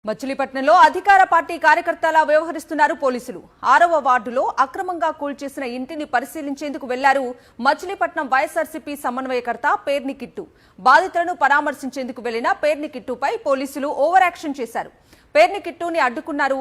మచిలీపట్నంలో అధికార పార్టీ కార్యకర్తలా వ్యవహరిస్తున్నారు పోలీసులు. 6వ వార్డులో అక్రమంగా కూల్చేసిన ఇంటిని పరిశీలించేందుకు వెళ్లారు మచిలీపట్నం వైఎస్ఆర్సీపీ సమన్వయకర్త పేర్ని కిట్టు. బాధితులను పరామర్శించేందుకు వెళ్లిన పేర్ని కిట్టుపై పోలీసులు ఓవర్ యాక్షన్ చేశారు. పేర్ని కిట్టుని అడ్డుకున్నారు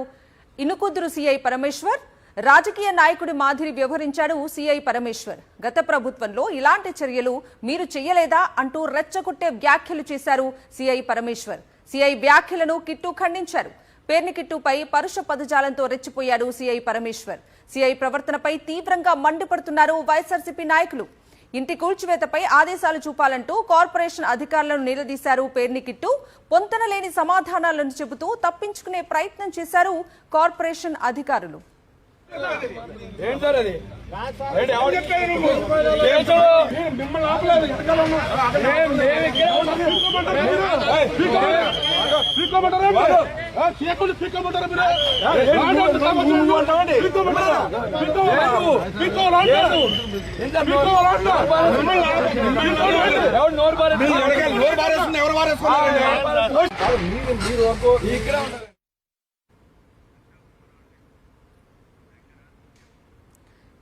ఇనుకుదురు సీఐ పరమేశ్వర్. రాజకీయ నాయకుడి మాదిరి వ్యవహరించాడు సీఐ పరమేశ్వర్. గత ప్రభుత్వంలో ఇలాంటి చర్యలు మీరు చేయలేదా అంటూ రెచ్చగొట్టే వ్యాఖ్యలు చేశారు సీఐ పరమేశ్వర్. సీఐ వ్యాఖ్యలను కిట్టు ఖండించారు. పేర్ని కిట్టుపై పరుష పదజాలంతో రెచ్చిపోయారు సీఐ పరమేశ్వర్. సీఐ ప్రవర్తనపై తీవ్రంగా మండిపడుతున్నారు వైఎస్ఆర్సీపీ నాయకులు. ఇంటి కూల్చివేతపై ఆదేశాలు చూపాలంటూ కార్పొరేషన్ అధికారులను నిలదీశారు పేర్ని కిట్టు. పొంతనలేని సమాధానాలను చెబుతూ తప్పించుకునే ప్రయత్నం చేశారు కార్పొరేషన్ అధికారులు.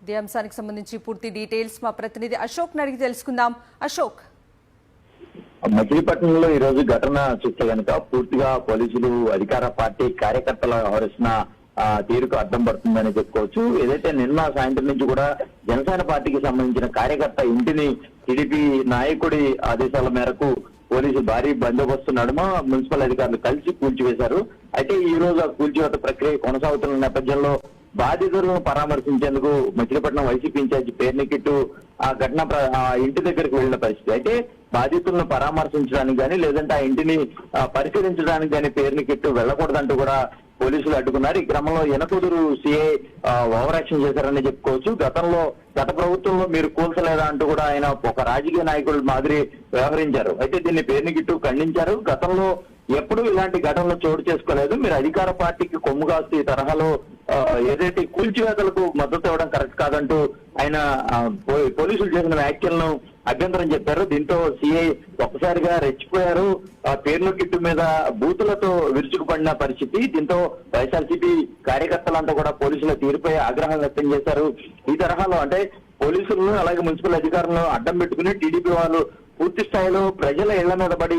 ఇదే అంశానికి సంబంధించి పూర్తి డీటెయిల్స్ మా ప్రతినిధి అశోక్ అడిగి తెలుసుకుందాం. అశోక్, మచిలీపట్నంలో ఈ రోజు ఘటన చూస్తే కనుక పూర్తిగా పోలీసులు అధికార పార్టీ కార్యకర్తల వ్యవహరిస్తున్న తీరుకు అర్థం పడుతుందని చెప్పుకోవచ్చు. ఏదైతే నిన్న సాయంత్రం నుంచి కూడా జనసేన పార్టీకి సంబంధించిన కార్యకర్త ఇంటిని టీడీపీ నాయకుడి ఆదేశాల మేరకు పోలీసు భారీ బందోబస్తు నడుమ మున్సిపల్ అధికారులు కలిసి కూల్చివేశారు. అయితే ఈ రోజు ఆ కూల్చివేత ప్రక్రియ కొనసాగుతున్న నేపథ్యంలో బాధితులను పరామర్శించేందుకు మచిలీపట్నం వైసీపీ ఇన్ఛార్జి పేర్ని కిట్టు ఆ ఘటన ఇంటి దగ్గరికి వెళ్లిన పరిస్థితి. అయితే బాధితులను పరామర్శించడానికి కానీ లేదంటే ఆ ఇంటిని పరిశీలించడానికి కానీ పేర్ని కిట్టు వెళ్లకూడదంటూ కూడా పోలీసులు అడ్డుకున్నారు. ఈ క్రమంలో ఎనకుదురు సీఐ ఓవర్ యాక్షన్ చేశారని చెప్పుకోవచ్చు. గత ప్రభుత్వంలో మీరు కూల్చలేదా అంటూ కూడా ఆయన ఒక రాజకీయ నాయకుడు మాదిరి వ్యవహరించారు. అయితే దీన్ని పేర్ని కిట్టు ఖండించారు. గతంలో ఎప్పుడు ఇలాంటి ఘటనలు చోటు చేసుకోలేదు. మీరు అధికార పార్టీకి కొమ్ము కాస్తూ ఈ తరహాలో ఏదైతే కూల్చివేతలకు మద్దతు ఇవ్వడం కరెక్ట్ కాదంటూ ఆయన పోలీసులు చేసిన వ్యాఖ్యలను అభ్యంతరం చెప్పారు. దీంతో సీఐ ఒక్కసారిగా రెచ్చిపోయారు. పేర్లు కిట్టు మీద బూతులతో విరుచుకుపడిన పరిస్థితి. దీంతో వైఎస్ఆర్సీపీ కార్యకర్తలంతా కూడా పోలీసుల తీరుపై ఆగ్రహం వ్యక్తం చేశారు. ఈ తరహాలో అంటే పోలీసులను అలాగే మున్సిపల్ అధికారులను అడ్డం పెట్టుకుని టీడీపీ వాళ్ళు పూర్తి స్థాయిలో ప్రజల ఇళ్ల మీద పడి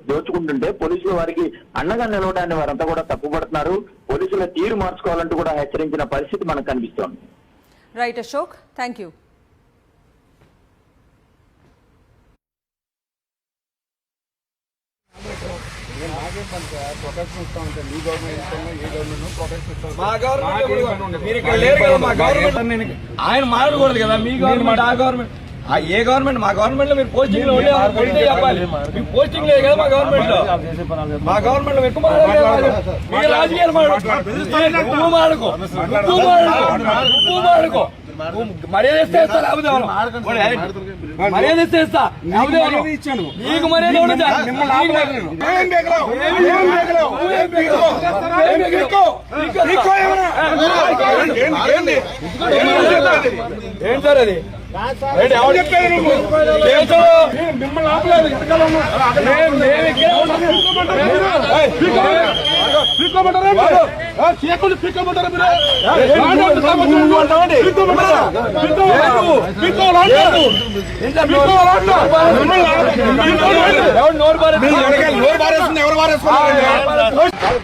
దోచుకుంటుంటే పోలీసులు వారికి అండగా నిలవడాన్ని వారంతా కూడా తప్పుపడుతున్నారు. పోలీసుల తీరు మార్చుకోవాలంటూ కూడా హెచ్చరించిన పరిస్థితి మనకు కనిపిస్తోంది. Right Ashok, thank you. ఆయన మాట్లాడకూడదు కదా. మీ గవర్నమెంట్ ఆ గవర్నమెంట్ ఏ గవర్నమెంట్? మా గవర్నమెంట్ లో మీరు పోస్టింగ్ లో ఉండే చెప్పాలి. మీ పోస్టింగ్ లేదు కదా మా గవర్నమెంట్ లో. మా గవర్నమెంట్ లో ఎక్కువ మీ రాజకీయాలు నువ్వు మాడుకో మర్యాద ఇస్తే ఇస్తా, లేకపోతే మర్యాద ఇస్తే ఇస్తా, నీకు మర్యాద ఏం సార్ అది? మిమ్మల్ని ఆపలేదు. ఎవరు బారేస్తుంది? ఎవరు బారేస్తున్నారు?